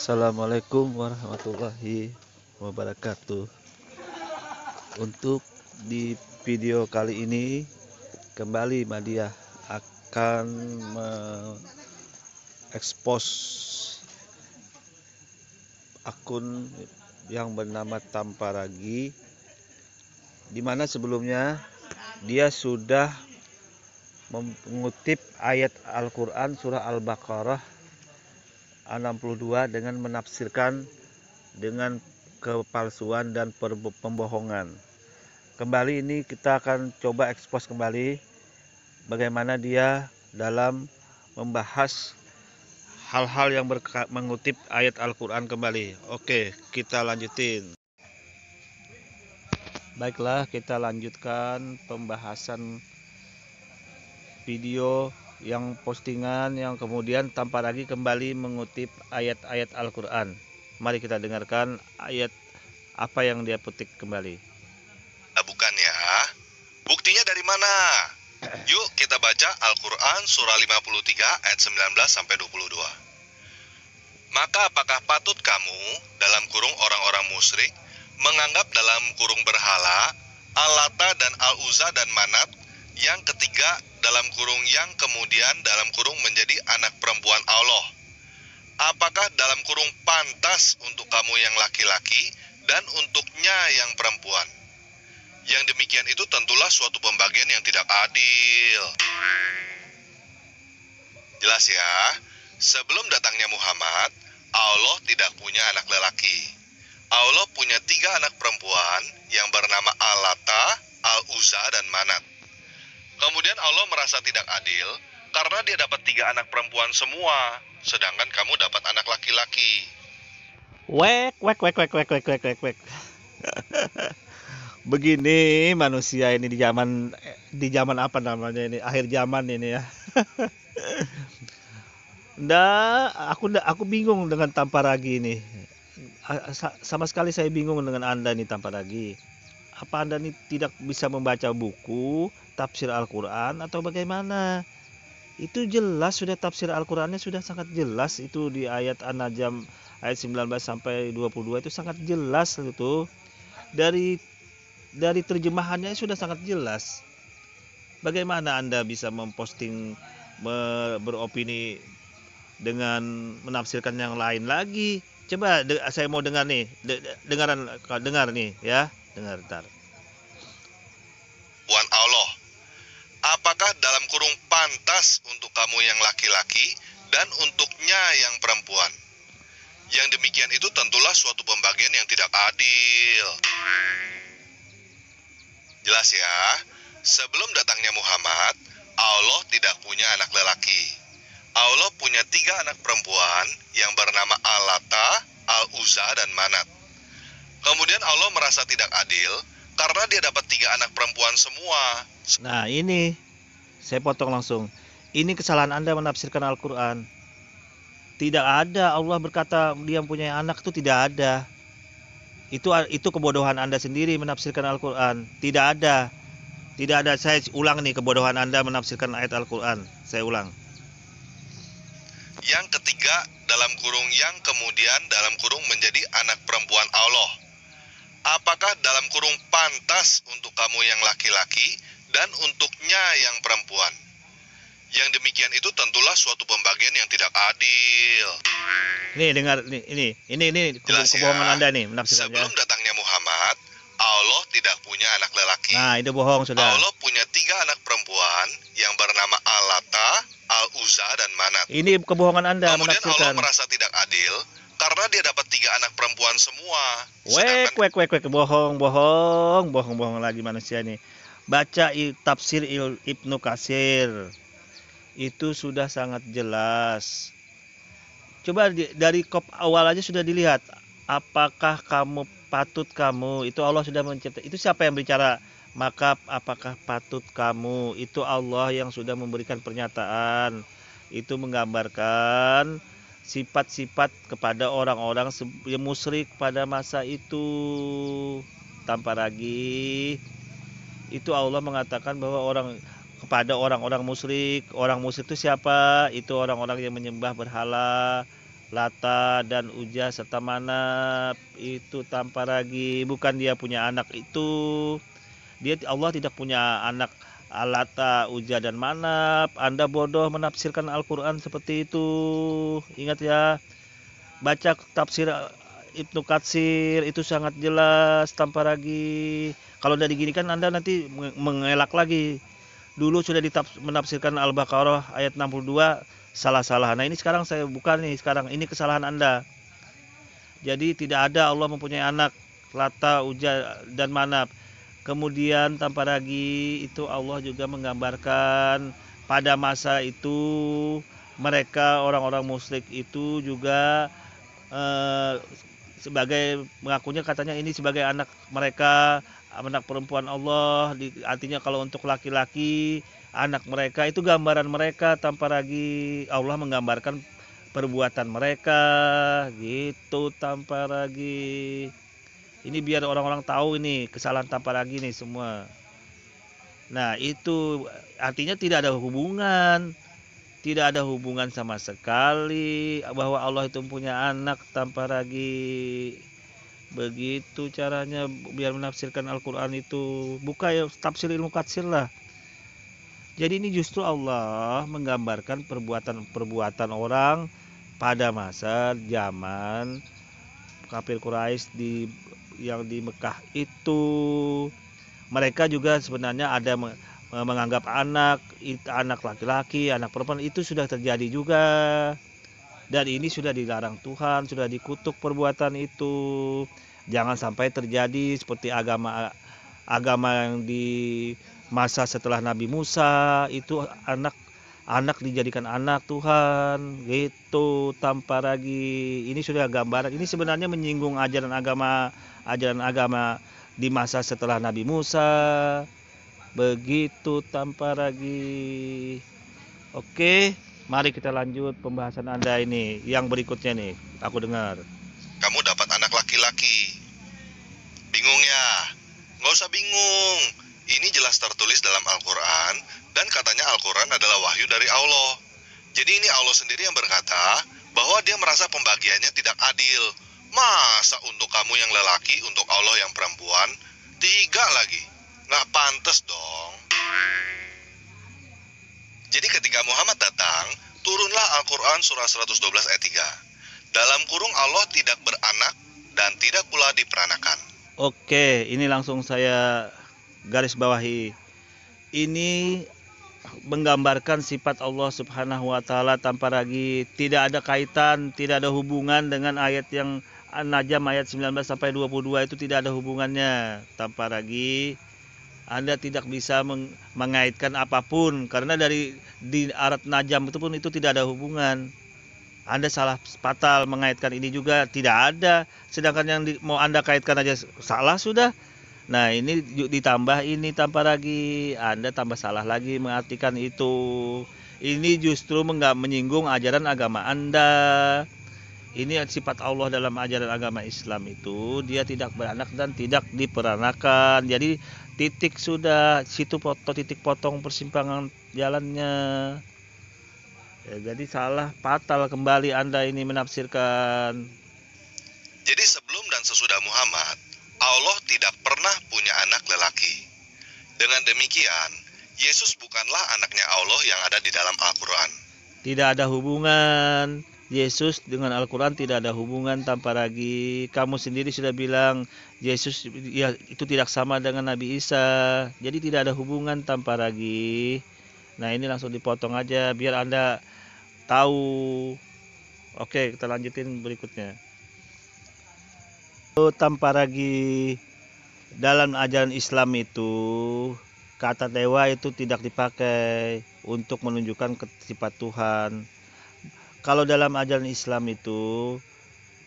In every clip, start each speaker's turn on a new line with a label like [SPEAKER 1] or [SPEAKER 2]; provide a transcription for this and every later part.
[SPEAKER 1] Assalamualaikum warahmatullahi wabarakatuh. Untuk di video kali ini kembali Madiah akan mengekspos akun yang bernama Tamparagi, di mana sebelumnya dia sudah mengutip ayat Al-Quran surah Al-Baqarah 62 dengan menafsirkan dengan kepalsuan dan pembohongan. Kembali ini kita akan coba ekspos kembali bagaimana dia dalam membahas hal-hal yang mengutip ayat Al-Quran kembali. Oke, kita lanjutin. Baiklah, kita lanjutkan pembahasan video yang postingan yang kemudian Tamparagi kembali mengutip ayat-ayat Al-Quran. Mari kita dengarkan ayat apa yang dia petik kembali.
[SPEAKER 2] Bukan ya. Buktinya dari mana? Yuk kita baca Al-Quran surah 53 ayat 19 sampai 22. Maka apakah patut kamu dalam kurung orang-orang musyrik menganggap dalam kurung berhala Al-Lata dan Al-Uzza dan Manat, yang ketiga dalam kurung yang kemudian dalam kurung menjadi anak perempuan Allah? Apakah dalam kurung pantas untuk kamu yang laki-laki dan untuknya yang perempuan? Yang demikian itu tentulah suatu pembagian yang tidak adil. Jelas ya, sebelum datangnya Muhammad, Allah tidak punya anak lelaki. Allah punya 3 anak perempuan yang bernama Al-Lata, Al-Uzza, dan Manat. Kemudian Allah merasa tidak adil karena dia dapat 3 anak perempuan semua, sedangkan kamu dapat anak laki-laki.
[SPEAKER 1] Wek. Begini manusia ini di zaman apa namanya ini, akhir zaman ini ya. Aku bingung dengan Tamparagi ini. Sama sekali saya bingung dengan Anda nih Tamparagi. Apa Anda nih tidak bisa membaca buku tafsir Al-Quran atau bagaimana? Itu jelas, sudah tafsir Al-Qurannya sudah sangat jelas itu di ayat An-Najm ayat 19 sampai 22 itu sangat jelas itu. Dari terjemahannya sudah sangat jelas. Bagaimana Anda bisa memposting beropini dengan menafsirkan yang lain lagi? Coba saya mau dengar nih. Dengar nih ya. Dengar ntar.
[SPEAKER 2] Tuhan Allah, apakah dalam kurung pantas untuk kamu yang laki-laki dan untuknya yang perempuan? Yang demikian itu tentulah suatu pembagian yang tidak adil. Jelas ya, sebelum datangnya Muhammad, Allah tidak punya anak lelaki. Allah punya 3 anak perempuan yang bernama Al-Lata, Al-Uzza, dan Manat. Kemudian Allah merasa tidak adil karena dia dapat 3 anak perempuan semua.
[SPEAKER 1] Nah ini, saya potong langsung. Ini kesalahan Anda menafsirkan Al-Quran. Tidak ada Allah berkata dia punya anak, itu tidak ada. Itu kebodohan Anda sendiri menafsirkan Al-Quran. Tidak ada. Saya ulang nih, kebodohan Anda menafsirkan ayat Al-Quran. Saya ulang.
[SPEAKER 2] Yang ketiga dalam kurung yang kemudian dalam kurung menjadi anak perempuan Allah. Apakah dalam kurung pantas untuk kamu yang laki-laki dan untuknya yang perempuan? Yang demikian itu tentulah suatu pembagian yang tidak adil.
[SPEAKER 1] Nih dengar, ini kebohongan Anda nih menafsirkannya.
[SPEAKER 2] Sebelum datangnya Muhammad, Allah tidak punya anak lelaki.
[SPEAKER 1] Nah itu bohong sudah.
[SPEAKER 2] Allah punya 3 anak perempuan yang bernama Al-Lata, Al-Uzza, dan Manat.
[SPEAKER 1] Ini kebohongan Anda
[SPEAKER 2] Kemudian
[SPEAKER 1] menafsirkan.
[SPEAKER 2] Allah merasa tidak adil karena dia dapat 3 anak perempuan semua.
[SPEAKER 1] Bohong lagi manusia nih. Baca tafsir Ibnu Katsir. Itu sudah sangat jelas. Coba dari kop awal aja sudah dilihat. Apakah patut kamu, itu Allah sudah mencipta. Itu siapa yang bicara? Maka apakah patut kamu, itu Allah yang sudah memberikan pernyataan. Itu menggambarkan sifat-sifat kepada orang-orang musyrik pada masa itu. Tamparagi, itu Allah mengatakan bahwa kepada orang-orang musyrik. Orang musyrik itu siapa? Itu orang-orang yang menyembah berhala, Lata dan Uzza serta Manat itu tanpa ragi bukan dia punya anak itu. Allah tidak punya anak Lata, Uzza dan Manat. Anda bodoh menafsirkan Al-Qur'an seperti itu. Ingat ya, baca tafsir Ibnu Katsir itu sangat jelas tanpa ragi. Kalau udah diginikan Anda nanti mengelak lagi. Dulu sudah menafsirkan Al-Baqarah ayat 62 salah-salah. Nah, ini sekarang saya buka nih, sekarang ini kesalahan Anda. Jadi tidak ada Allah mempunyai anak Lata, Uzza dan Manat. Kemudian tanpa ragi itu Allah juga menggambarkan pada masa itu mereka orang-orang musyrik itu juga sebagai mengakunya katanya ini sebagai anak mereka, anak perempuan Allah. Artinya kalau untuk laki-laki anak mereka itu gambaran mereka tanpa ragi. Allah menggambarkan perbuatan mereka gitu tanpa ragi. Ini biar orang-orang tahu ini kesalahan tanpa ragi nih semua. Nah, itu artinya tidak ada hubungan. Tidak ada hubungan sama sekali bahwa Allah itu punya anak tanpa ragi. Begitu caranya biar menafsirkan Al-Quran itu. Buka ya tafsir Ibnu Katsir lah. Jadi ini justru Allah menggambarkan perbuatan orang pada masa zaman kafir Quraisy yang di Mekah itu. Mereka juga sebenarnya ada menganggap anak laki-laki, anak perempuan itu sudah terjadi juga. Dan ini sudah dilarang Tuhan, sudah dikutuk perbuatan itu. Jangan sampai terjadi seperti agama yang di masa setelah Nabi Musa itu anak dijadikan anak Tuhan gitu tanpa ragi. Ini sudah gambaran. Ini sebenarnya menyinggung ajaran agama di masa setelah Nabi Musa. Begitu tanpa ragi. Oke, mari kita lanjut pembahasan Anda ini. Yang berikutnya nih, aku dengar.
[SPEAKER 2] Kamu dapat anak laki-laki. Bingung ya? Nggak usah bingung. Ini jelas tertulis dalam Al-Quran, dan katanya Al-Quran adalah wahyu dari Allah. Jadi ini Allah sendiri yang berkata bahwa dia merasa pembagiannya tidak adil. Masa untuk kamu yang lelaki, untuk Allah yang perempuan, 3 lagi? Nggak pantas dong. Jadi ketika Muhammad datang, turunlah Al-Quran surah 112 ayat 3. Dalam kurung Allah tidak beranak dan tidak pula diperanakan.
[SPEAKER 1] Oke, ini langsung saya garis bawahi. Ini menggambarkan sifat Allah Subhanahu wa taala tanpa ragi, tidak ada kaitan, tidak ada hubungan dengan ayat yang An-Najm ayat 19 sampai 22 itu tidak ada hubungannya tanpa ragi. Anda tidak bisa mengaitkan apapun karena di Arat Najm itu pun itu tidak ada hubungan. Anda salah fatal mengaitkan ini juga tidak ada. Sedangkan yang mau Anda kaitkan aja salah sudah. Nah, ini ditambah ini tanpa ragi, Anda tambah salah lagi mengartikan itu. Ini justru menyinggung ajaran agama Anda. Ini sifat Allah dalam ajaran agama Islam itu, dia tidak beranak dan tidak diperanakan. Jadi titik sudah, situ titik potong persimpangan jalannya. Ya, jadi salah fatal kembali Anda ini menafsirkan.
[SPEAKER 2] Jadi sebelum dan sesudah Muhammad, Allah tidak pernah punya anak lelaki. Dengan demikian, Yesus bukanlah anaknya Allah yang ada di dalam Al-Quran.
[SPEAKER 1] Tidak ada hubungan. Yesus dengan Al-Quran tidak ada hubungan tanpa ragi. Kamu sendiri sudah bilang Yesus ya itu tidak sama dengan Nabi Isa. Jadi tidak ada hubungan tanpa ragi. Nah, ini langsung dipotong aja biar Anda tahu. Oke, kita lanjutin berikutnya. Tanpa ragi, dalam ajaran Islam itu kata dewa itu tidak dipakai untuk menunjukkan sifat Tuhan. Kalau dalam ajaran Islam itu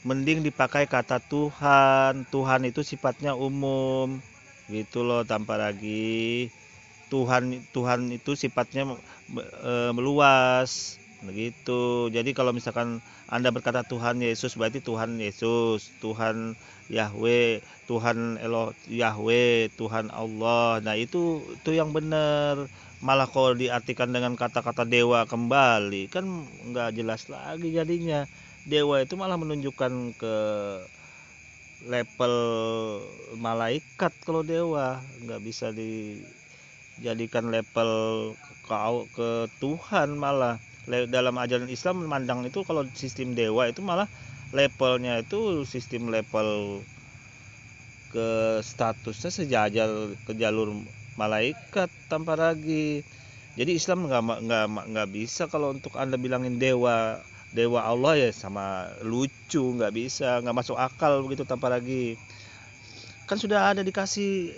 [SPEAKER 1] mending dipakai kata Tuhan. Tuhan itu sifatnya umum gitu loh tanpa ragi. Tuhan itu sifatnya meluas begitu. Jadi kalau misalkan Anda berkata Tuhan Yesus berarti Tuhan Yesus, Tuhan Yahweh, Tuhan Yahweh, Tuhan Allah. Nah, itu yang benar. Malah kalau diartikan dengan kata-kata dewa kembali kan nggak jelas lagi jadinya. Dewa itu malah menunjukkan ke level malaikat. Kalau dewa nggak bisa dijadikan level ke Tuhan. Malah dalam ajaran Islam memandang itu kalau sistem dewa itu malah levelnya itu sistem level ke statusnya sejajar ke jalur malaikat tanpa ragi. Jadi Islam nggak bisa kalau untuk Anda bilangin dewa Allah ya sama lucu, nggak bisa, nggak masuk akal begitu tanpa ragi. Kan sudah ada dikasih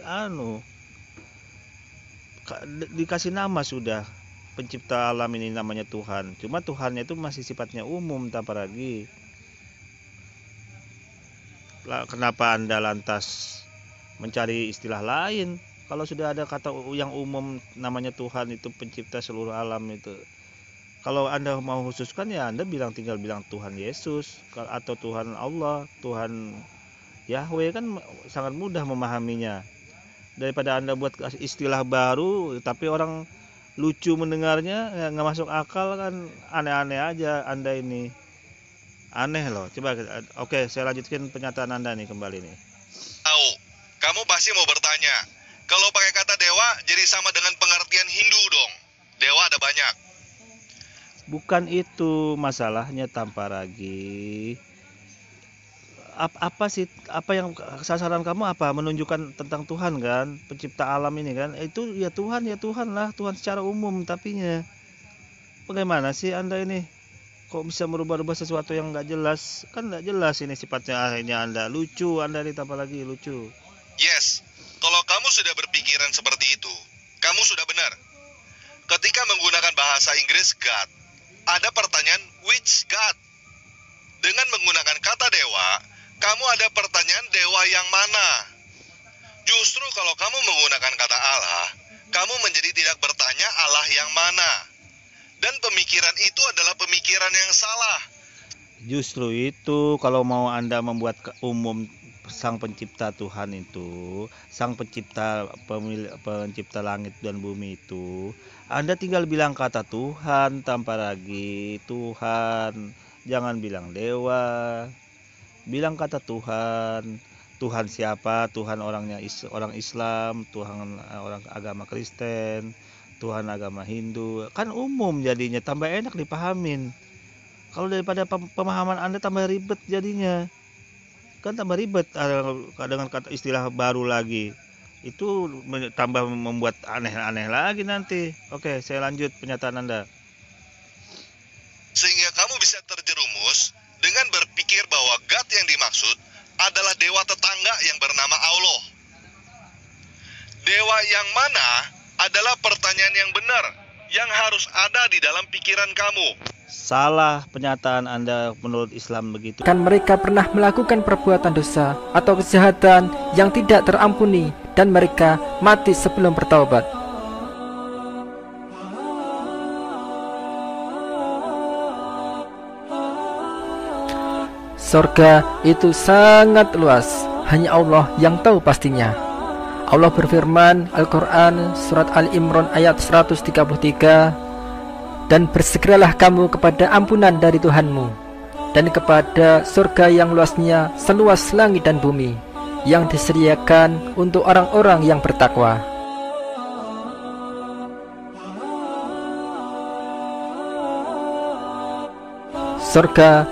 [SPEAKER 1] dikasih nama sudah, pencipta alam ini namanya Tuhan. Cuma Tuhannya itu masih sifatnya umum tanpa ragi. Kenapa Anda lantas mencari istilah lain? Kalau sudah ada kata yang umum namanya Tuhan itu pencipta seluruh alam itu. Kalau Anda mau khususkan ya Anda tinggal bilang Tuhan Yesus atau Tuhan Allah, Tuhan Yahweh, kan sangat mudah memahaminya. Daripada Anda buat istilah baru tapi orang lucu mendengarnya, ya nggak masuk akal, kan aneh-aneh aja Anda ini. Aneh loh. Coba oke, saya lanjutkan pernyataan Anda nih kembali nih.
[SPEAKER 2] Tahu, kamu pasti mau bertanya. Kalau pakai kata dewa, jadi sama dengan pengertian Hindu dong. Dewa ada banyak.
[SPEAKER 1] Bukan itu masalahnya tanpa ragi. Apa sih, apa yang sasaran kamu apa? Menunjukkan tentang Tuhan kan, pencipta alam ini kan? Itu ya Tuhan lah, Tuhan secara umum tapinya. Bagaimana sih Anda ini? Kok bisa merubah-rubah sesuatu yang nggak jelas? Kan nggak jelas ini sifatnya. Akhirnya Anda lucu, Anda ini tanpa lagi lucu.
[SPEAKER 2] Yes. Kalau kamu sudah berpikiran seperti itu, kamu sudah benar. Ketika menggunakan bahasa Inggris God, ada pertanyaan which God? Dengan menggunakan kata dewa, kamu ada pertanyaan dewa yang mana? Justru kalau kamu menggunakan kata Allah, kamu menjadi tidak bertanya Allah yang mana. Dan pemikiran itu adalah pemikiran yang salah.
[SPEAKER 1] Justru itu kalau mau Anda membuat umum Sang Pencipta Tuhan itu, Sang Pencipta pencipta langit dan bumi itu, Anda tinggal bilang kata Tuhan tanpa ragi. Tuhan, jangan bilang dewa. Bilang kata Tuhan. Tuhan siapa? Tuhan orang Islam, Tuhan orang agama Kristen, Tuhan agama Hindu. Kan umum jadinya, tambah enak dipahamin. Kalau daripada pemahaman Anda tambah ribet jadinya. Kan tambah ribet dengan kata istilah baru lagi. Itu tambah membuat aneh-aneh lagi nanti. Oke, saya lanjut pernyataan Anda.
[SPEAKER 2] Sehingga kamu bisa terjerumus dengan berpikir bahwa God yang dimaksud adalah dewa tetangga yang bernama Allah. Dewa yang mana adalah pertanyaan yang benar yang harus ada di dalam pikiran kamu.
[SPEAKER 1] Salah pernyataan Anda menurut Islam begitu.
[SPEAKER 3] Kan mereka pernah melakukan perbuatan dosa atau kejahatan yang tidak terampuni dan mereka mati sebelum bertaubat. Surga itu sangat luas, hanya Allah yang tahu pastinya. Allah berfirman Al-Quran surat Al-Imran ayat 133, dan bersegeralah kamu kepada ampunan dari Tuhanmu dan kepada surga yang luasnya seluas langit dan bumi, yang disediakan untuk orang-orang yang bertakwa. Surga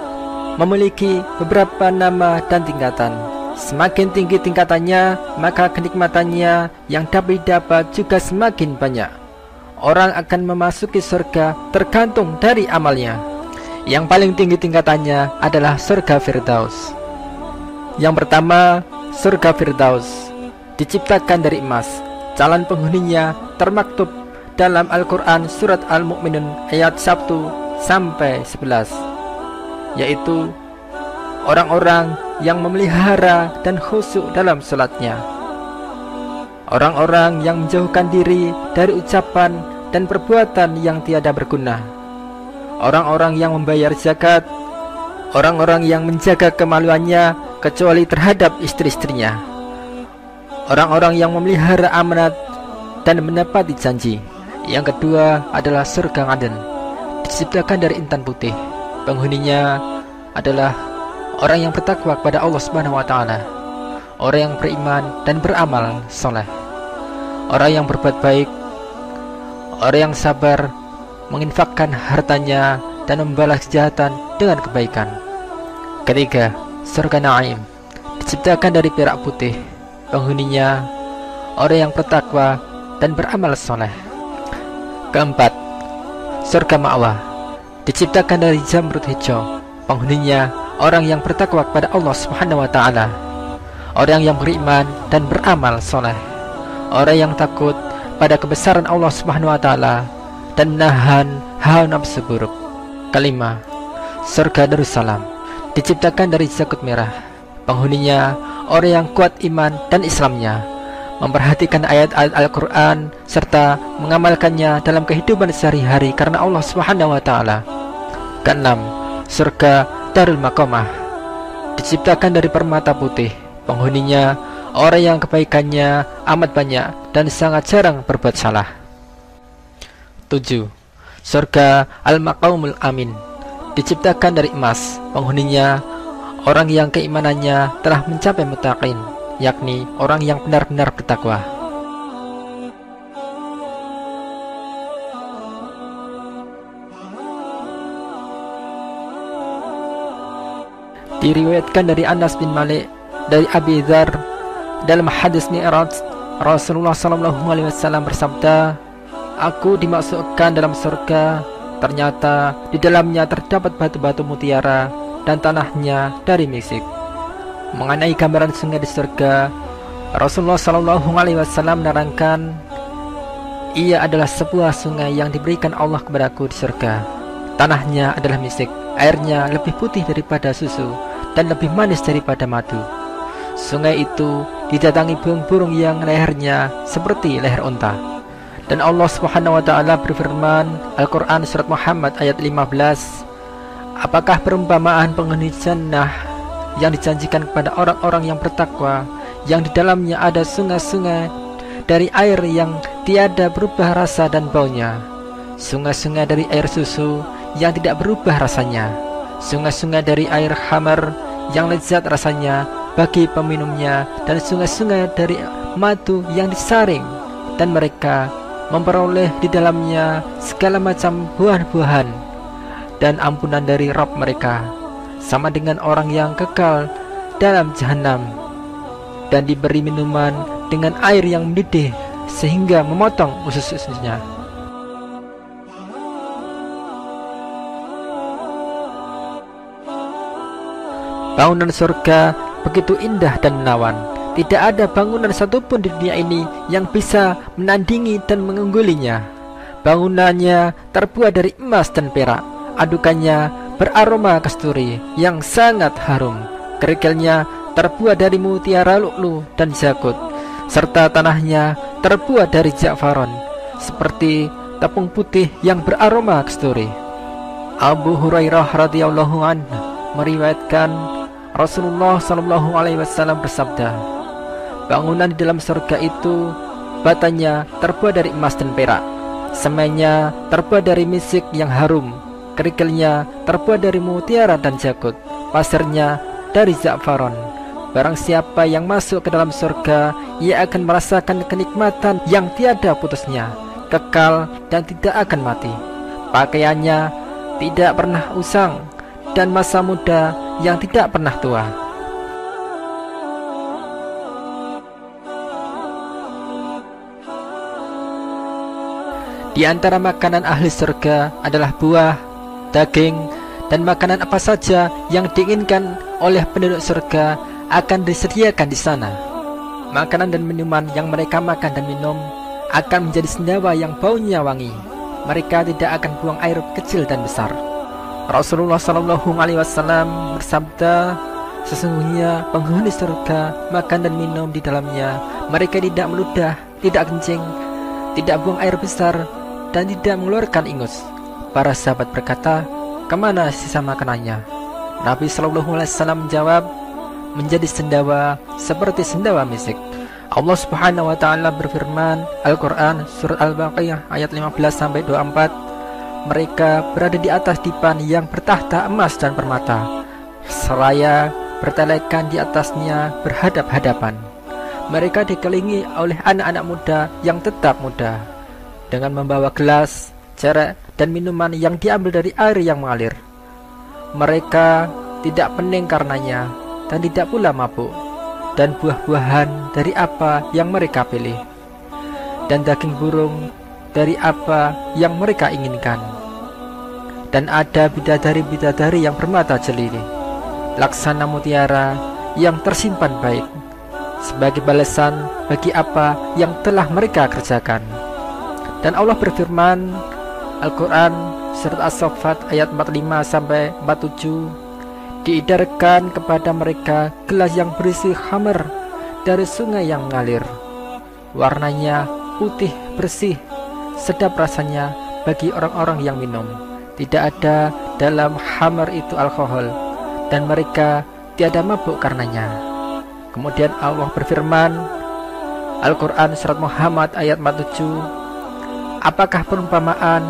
[SPEAKER 3] memiliki beberapa nama dan tingkatan. Semakin tinggi tingkatannya, maka kenikmatannya yang dapat didapat juga semakin banyak. Orang akan memasuki surga tergantung dari amalnya. Yang paling tinggi tingkatannya adalah surga Firdaus. Yang pertama, surga Firdaus diciptakan dari emas. Calon penghuninya termaktub dalam Al-Quran surat Al-Mu'minun ayat 1 sampai 11, yaitu orang-orang yang memelihara dan khusyuk dalam salatnya, orang-orang yang menjauhkan diri dari ucapan dan perbuatan yang tiada berguna, orang-orang yang membayar zakat, orang-orang yang menjaga kemaluannya kecuali terhadap istri-istrinya, orang-orang yang memelihara amanat dan menepati janji. Yang kedua adalah surga Aden, diciptakan dari intan putih. Penghuninya adalah orang yang bertakwa kepada Allah Subhanahu wa taala, orang yang beriman dan beramal soleh, orang yang berbuat baik, orang yang sabar, menginfakkan hartanya dan membalas kejahatan dengan kebaikan. Ketiga, surga Naim diciptakan dari perak putih, penghuninya orang yang bertakwa dan beramal soleh. Keempat, surga Ma'wa diciptakan dari jamrud hijau, penghuninya orang yang bertakwa kepada Allah Subhanahu wa taala, orang yang beriman dan beramal soleh, orang yang takut pada kebesaran Allah Subhanahu wa taala dan menahan hawa nafsu buruk. Kelima, surga Darussalam diciptakan dari jakut merah, penghuninya orang yang kuat iman dan Islamnya, memperhatikan ayat-ayat Al-Quran serta mengamalkannya dalam kehidupan sehari-hari karena Allah Subhanahu wa taala. Keenam, surga Darul Maqamah diciptakan dari permata putih, penghuninya orang yang kebaikannya amat banyak dan sangat jarang berbuat salah. 7. Surga Al-Maqamul Amin diciptakan dari emas, penghuninya orang yang keimanannya telah mencapai muttaqin, yakni orang yang benar-benar bertakwa. Diriwayatkan dari Anas bin Malik dari Abi Dzar dalam hadis Mi'raj, Rasulullah SAW bersabda, "Aku dimasukkan dalam surga, ternyata di dalamnya terdapat batu-batu mutiara dan tanahnya dari misik." Mengenai gambaran sungai di surga, Rasulullah SAW menerangkan, ia adalah sebuah sungai yang diberikan Allah kepadaku di surga. Tanahnya adalah misik, airnya lebih putih daripada susu dan lebih manis daripada madu. Sungai itu didatangi burung-burung yang lehernya seperti leher unta. Dan Allah Subhanahu wa taala berfirman, Al-Qur'an surat Muhammad ayat 15, "Apakah perumpamaan penghuni jannah yang dijanjikan kepada orang-orang yang bertakwa, yang di dalamnya ada sungai-sungai dari air yang tiada berubah rasa dan baunya, sungai-sungai dari air susu yang tidak berubah rasanya, sungai-sungai dari air khamar yang lezat rasanya bagi peminumnya, dan sungai-sungai dari madu yang disaring, dan mereka memperoleh di dalamnya segala macam buah-buahan dan ampunan dari Rabb mereka, sama dengan orang yang kekal dalam jahanam dan diberi minuman dengan air yang mendidih sehingga memotong usus-ususnya." Bangunan surga begitu indah dan menawan. Tidak ada bangunan satupun di dunia ini yang bisa menandingi dan mengunggulinya. Bangunannya terbuat dari emas dan perak, adukannya beraroma kasturi yang sangat harum, kerikilnya terbuat dari mutiara lu'lu dan yakut, serta tanahnya terbuat dari za'faron, seperti tepung putih yang beraroma kasturi. Abu Hurairah radhiyallahu anhu meriwayatkan, Rasulullah SAW bersabda, "Bangunan di dalam surga itu batanya terbuat dari emas dan perak, semainya terbuat dari misik yang harum, kerikilnya terbuat dari mutiara dan jakut, pasirnya dari za'faron. Barang siapa yang masuk ke dalam surga, ia akan merasakan kenikmatan yang tiada putusnya, kekal dan tidak akan mati. Pakaiannya tidak pernah usang, dan masa muda yang tidak pernah tua." Di antara makanan ahli surga adalah buah, daging, dan makanan apa saja yang diinginkan oleh penduduk surga akan disediakan di sana. Makanan dan minuman yang mereka makan dan minum akan menjadi sendawa yang baunya wangi. Mereka tidak akan buang air kecil dan besar. Rasulullah SAW bersabda, "Sesungguhnya penghuni surga makan dan minum di dalamnya, mereka tidak meludah, tidak kencing, tidak buang air besar, dan tidak mengeluarkan ingus." Para sahabat berkata, "Kemana sisa makanannya?" Nabi SAW menjawab, "Menjadi sendawa seperti sendawa misik." Allah Subhanahu wa taala berfirman, Al-Qur'an surat Al-Baqarah ayat 15-24, "Mereka berada di atas dipan yang bertahta emas dan permata. seraya bertelekan di atasnya berhadap-hadapan. Mereka dikelilingi oleh anak-anak muda yang tetap muda, dengan membawa gelas, cerek, dan minuman yang diambil dari air yang mengalir. Mereka tidak pening karenanya, dan tidak pula mabuk, dan buah-buahan dari apa yang mereka pilih, dan daging burung dari apa yang mereka inginkan. Dan ada bidadari-bidadari yang bermata jeli, laksana mutiara yang tersimpan baik, sebagai balasan bagi apa yang telah mereka kerjakan. Dan Allah berfirman, Al-Quran surat As-Saffat ayat 45-47, diidarkan kepada mereka gelas yang berisi khamr dari sungai yang mengalir, warnanya putih bersih, sedap rasanya bagi orang-orang yang minum. Tidak ada dalam khamr itu alkohol, dan mereka tiada mabuk karenanya. Kemudian Allah berfirman, Al-Quran surat Muhammad ayat 47, apakah perumpamaan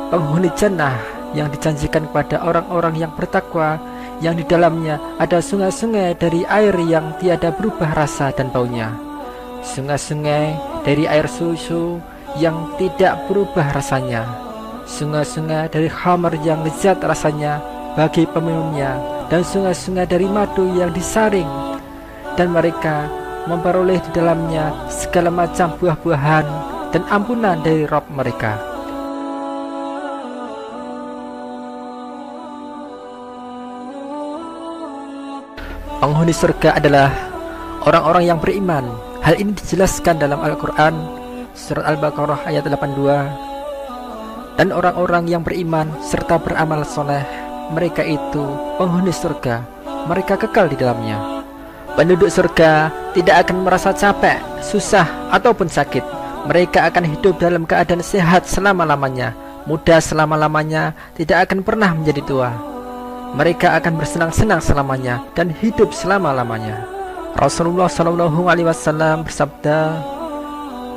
[SPEAKER 3] penghuni jannah yang dijanjikan kepada orang-orang yang bertakwa, yang di dalamnya ada sungai-sungai dari air yang tiada berubah rasa dan baunya, sungai-sungai dari air susu yang tidak berubah rasanya, sungai-sungai dari khamr yang lezat rasanya bagi peminumnya, dan sungai-sungai dari madu yang disaring, dan mereka memperoleh di dalamnya segala macam buah-buahan dan ampunan dari Rabb mereka. Penghuni surga adalah orang-orang yang beriman. Hal ini dijelaskan dalam Al-Quran surat Al-Baqarah ayat 82. Dan orang-orang yang beriman serta beramal soleh, mereka itu penghuni surga, mereka kekal di dalamnya. Penduduk surga tidak akan merasa capek, susah, ataupun sakit. Mereka akan hidup dalam keadaan sehat selama-lamanya, muda selama-lamanya, tidak akan pernah menjadi tua. Mereka akan bersenang-senang selamanya dan hidup selama-lamanya. Rasulullah SAW bersabda,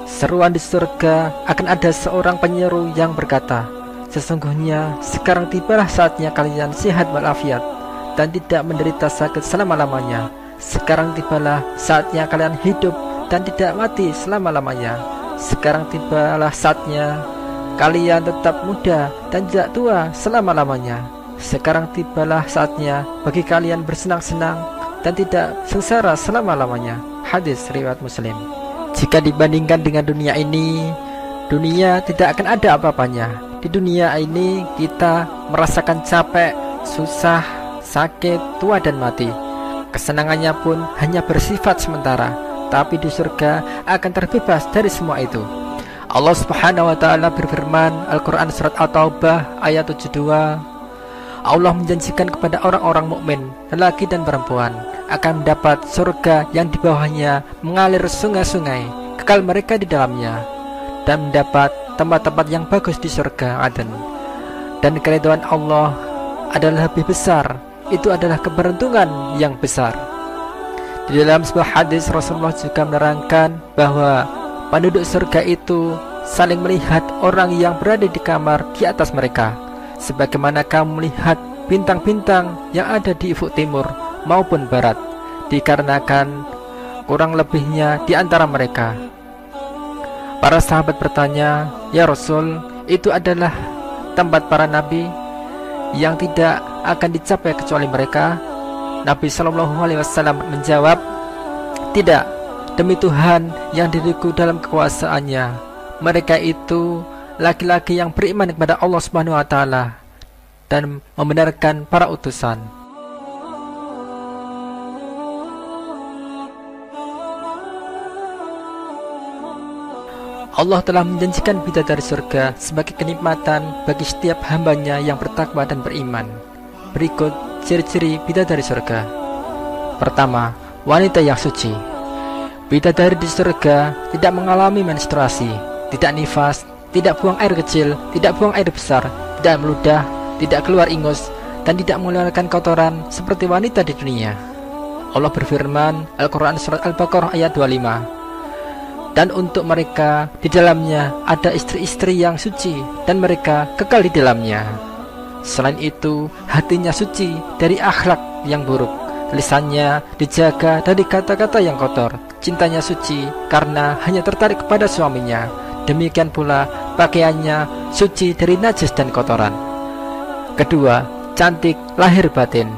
[SPEAKER 3] seruan di surga akan ada seorang penyeru yang berkata, sesungguhnya sekarang tibalah saatnya kalian sehat walafiat dan tidak menderita sakit selama-lamanya. Sekarang tibalah saatnya kalian hidup dan tidak mati selama-lamanya. Sekarang tibalah saatnya kalian tetap muda dan tidak tua selama-lamanya. Sekarang tibalah saatnya bagi kalian bersenang-senang dan tidak sengsara selama-lamanya. Hadis riwayat Muslim. Jika dibandingkan dengan dunia ini, dunia tidak akan ada apa-apanya. Di dunia ini kita merasakan capek, susah, sakit, tua dan mati. Kesenangannya pun hanya bersifat sementara, tapi di surga akan terbebas dari semua itu. Allah Subhanahu wa taala berfirman, Al-Qur'an surat At-Taubah ayat 72, Allah menjanjikan kepada orang-orang mukmin, lelaki dan perempuan, akan mendapat surga yang di bawahnya mengalir sungai-sungai, kekal mereka di dalamnya, dan mendapat tempat-tempat yang bagus di surga Aden. Dan keridhaan Allah adalah lebih besar, itu adalah keberuntungan yang besar. Di dalam sebuah hadis Rasulullah juga menerangkan bahwa penduduk surga itu saling melihat orang yang berada di kamar di atas mereka, sebagaimana kamu melihat bintang-bintang yang ada di ufuk timur maupun barat, dikarenakan kurang lebihnya di antara mereka. Para sahabat bertanya, ya Rasul, itu adalah tempat para nabi yang tidak akan dicapai kecuali mereka? Nabi SAW menjawab, tidak, demi Tuhan yang diriku dalam kekuasaannya, mereka itu laki-laki yang beriman kepada Allah Subhanahu wa taala dan membenarkan para utusan. Allah telah menjanjikan bidadari surga sebagai kenikmatan bagi setiap hambanya yang bertakwa dan beriman. Berikut ciri-ciri bidadari surga. Pertama, wanita yang suci. Bidadari di surga tidak mengalami menstruasi, tidak nifas, tidak buang air kecil, tidak buang air besar, tidak meludah, tidak keluar ingus, dan tidak mengeluarkan kotoran seperti wanita di dunia. Allah berfirman, Al-Quran surat Al-Baqarah ayat 25, dan untuk mereka di dalamnya ada istri-istri yang suci, dan mereka kekal di dalamnya. Selain itu, hatinya suci dari akhlak yang buruk. Lisannya dijaga dari kata-kata yang kotor. Cintanya suci karena hanya tertarik kepada suaminya. Demikian pula pakaiannya suci dari najis dan kotoran. Kedua, cantik lahir batin.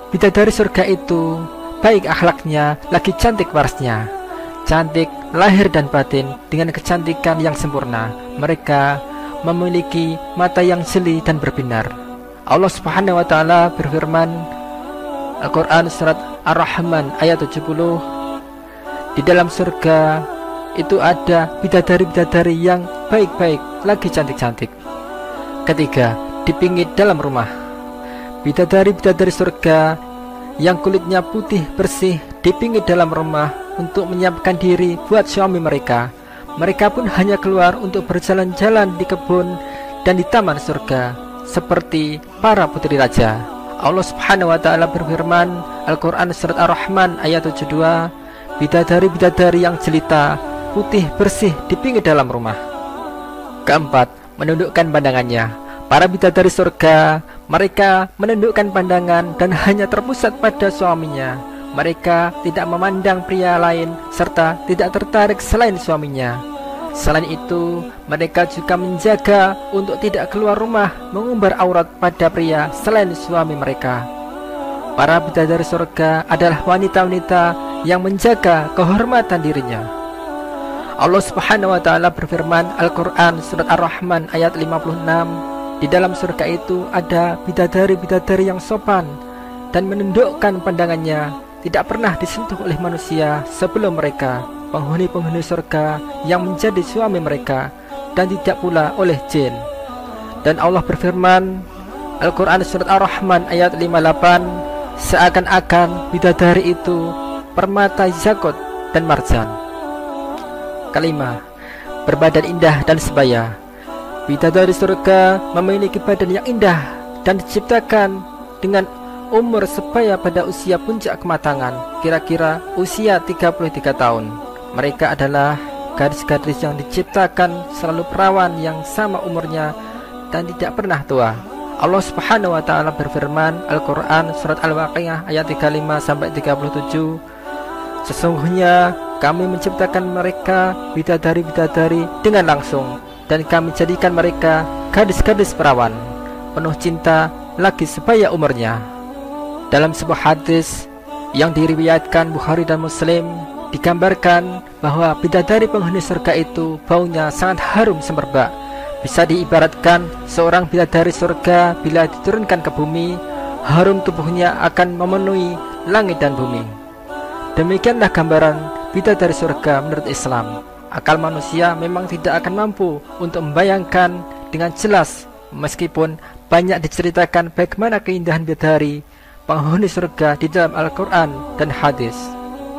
[SPEAKER 3] Bidadari surga itu baik akhlaknya, lagi cantik warisnya. Cantik lahir dan batin dengan kecantikan yang sempurna. Mereka memiliki mata yang jeli dan berbinar. Allah Subhanahu wa taala berfirman Al-Quran surat Ar-Rahman ayat 70, di dalam surga itu ada bidadari-bidadari yang baik-baik lagi cantik-cantik. Ketiga, dipingit dalam rumah. Bidadari-bidadari surga yang kulitnya putih bersih dipingit dalam rumah untuk menyiapkan diri buat suami mereka. Mereka pun hanya keluar untuk berjalan-jalan di kebun dan di taman surga seperti para putri raja. Allah Subhanahu wa taala berfirman Al-Quran surat Ar-Rahman ayat 72, bidadari-bidadari yang jelita putih bersih dipingit dalam rumah. Keempat, menundukkan pandangannya. Para bidadari surga, mereka menundukkan pandangan dan hanya terpusat pada suaminya. Mereka tidak memandang pria lain serta tidak tertarik selain suaminya. Selain itu, mereka juga menjaga untuk tidak keluar rumah mengumbar aurat pada pria selain suami mereka. Para bidadari surga adalah wanita-wanita yang menjaga kehormatan dirinya. Allah Subhanahu wa taala berfirman Al-Quran surat Ar-Rahman ayat 56, di dalam surga itu ada bidadari-bidadari yang sopan dan menundukkan pandangannya, tidak pernah disentuh oleh manusia sebelum mereka, penghuni-penghuni surga yang menjadi suami mereka, dan tidak pula oleh jin. Dan Allah berfirman Al-Quran surat Ar-Rahman ayat 58, seakan-akan bidadari itu permata yakut dan marjan. Kelima, berbadan indah dan sebaya. Bidadari surga memiliki badan yang indah dan diciptakan dengan umur sebaya pada usia puncak kematangan, kira-kira usia 33 tahun. Mereka adalah gadis-gadis yang diciptakan selalu perawan yang sama umurnya dan tidak pernah tua. Allah Subhanahu wa taala berfirman Al-Quran surat Al-Waqiah ayat 35-37, sesungguhnya kami menciptakan mereka bidadari-bidadari dengan langsung, dan kami jadikan mereka gadis-gadis perawan penuh cinta lagi sebaya umurnya. Dalam sebuah hadis yang diriwayatkan Bukhari dan Muslim, digambarkan bahwa bidadari penghuni surga itu baunya sangat harum semerbak. Bisa diibaratkan seorang bidadari surga bila diturunkan ke bumi, harum tubuhnya akan memenuhi langit dan bumi. Demikianlah gambaran bidadari surga menurut Islam. Akal manusia memang tidak akan mampu untuk membayangkan dengan jelas, meskipun banyak diceritakan bagaimana keindahan bidadari penghuni surga di dalam Al-Quran dan hadis.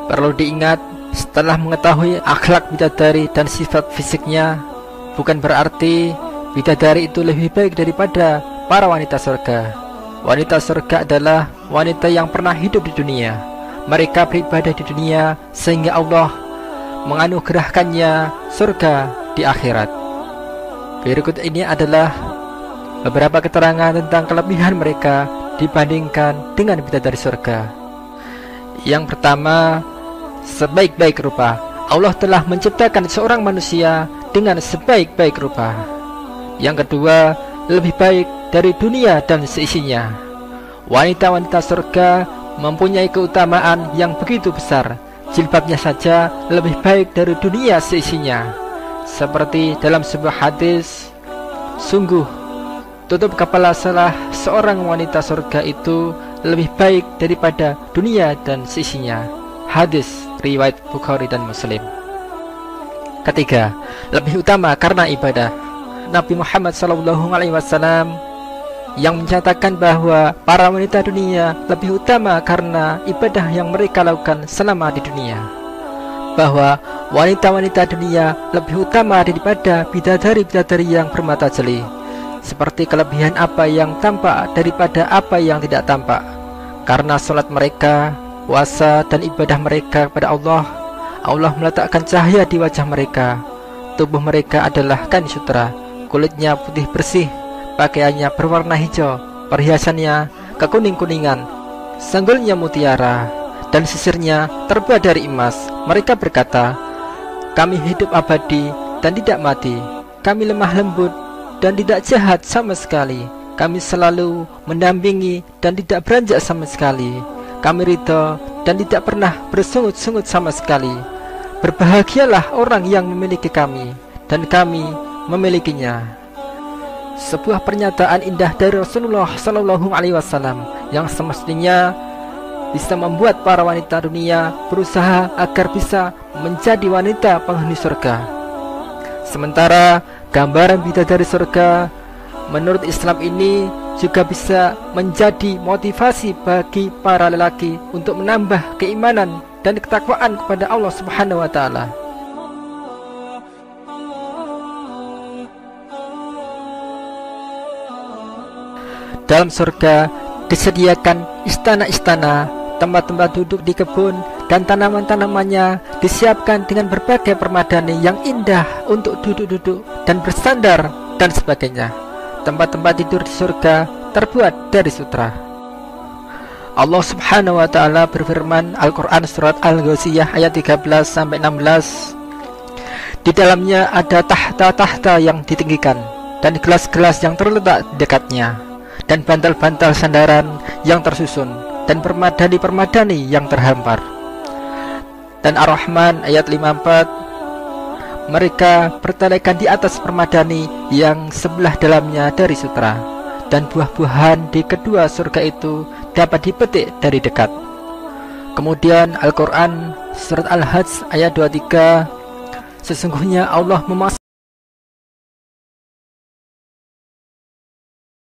[SPEAKER 3] Perlu diingat, setelah mengetahui akhlak bidadari dan sifat fisiknya, bukan berarti bidadari itu lebih baik daripada para wanita surga. Wanita surga adalah wanita yang pernah hidup di dunia. Mereka beribadah di dunia sehingga Allah menganugerahkannya surga di akhirat. Berikut ini adalah beberapa keterangan tentang kelebihan mereka dibandingkan dengan bidadari surga. Yang pertama, sebaik-baik rupa. Allah telah menciptakan seorang manusia dengan sebaik-baik rupa. Yang kedua, lebih baik dari dunia dan seisinya. Wanita-wanita surga mempunyai keutamaan yang begitu besar. Jilbabnya saja lebih baik dari dunia seisinya. Seperti dalam sebuah hadis, sungguh tutup kepala salah seorang wanita surga itu lebih baik daripada dunia dan seisinya. Hadis riwayat Bukhari dan Muslim. Ketiga, lebih utama karena ibadah. Nabi Muhammad SAW yang menyatakan bahwa para wanita dunia lebih utama karena ibadah yang mereka lakukan selama di dunia. Bahwa wanita-wanita dunia lebih utama daripada bidadari-bidadari yang bermata jeli. Seperti kelebihan apa yang tampak daripada apa yang tidak tampak. Karena salat mereka, puasa dan ibadah mereka kepada Allah, Allah meletakkan cahaya di wajah mereka. Tubuh mereka adalah kain sutra, kulitnya putih bersih, pakaiannya berwarna hijau, perhiasannya kekuning-kuningan, sanggulnya mutiara, dan sisirnya terbuat dari emas. Mereka berkata, kami hidup abadi dan tidak mati. Kami lemah lembut dan tidak jahat sama sekali. Kami selalu mendampingi dan tidak beranjak sama sekali. Kami ridho dan tidak pernah bersungut-sungut sama sekali. Berbahagialah orang yang memiliki kami, dan kami memilikinya. Sebuah pernyataan indah dari Rasulullah Shallallahu Alaihi Wasallam yang semestinya bisa membuat para wanita dunia berusaha agar bisa menjadi wanita penghuni surga. Sementara gambaran bidadari surga menurut Islam ini juga bisa menjadi motivasi bagi para lelaki untuk menambah keimanan dan ketakwaan kepada Allah Subhanahu wa taala. Dalam surga disediakan istana-istana, tempat-tempat duduk di kebun, dan tanaman-tanamannya disiapkan dengan berbagai permadani yang indah untuk duduk-duduk dan bersandar dan sebagainya. Tempat-tempat tidur di surga terbuat dari sutra. Allah Subhanahu wa taala berfirman Al-Qur'an surat Al-Ghasyiyah ayat 13-16. Di dalamnya ada tahta-tahta yang ditinggikan dan gelas-gelas yang terletak di dekatnya, dan bantal-bantal sandaran yang tersusun, dan permadani-permadani yang terhampar. Dan Ar-Rahman ayat 54, mereka bertelekan di atas permadani yang sebelah dalamnya dari sutra, dan buah-buahan di kedua surga itu dapat dipetik dari dekat. Kemudian Al-Quran surat Al-Hajj ayat 23, sesungguhnya Allah memaksa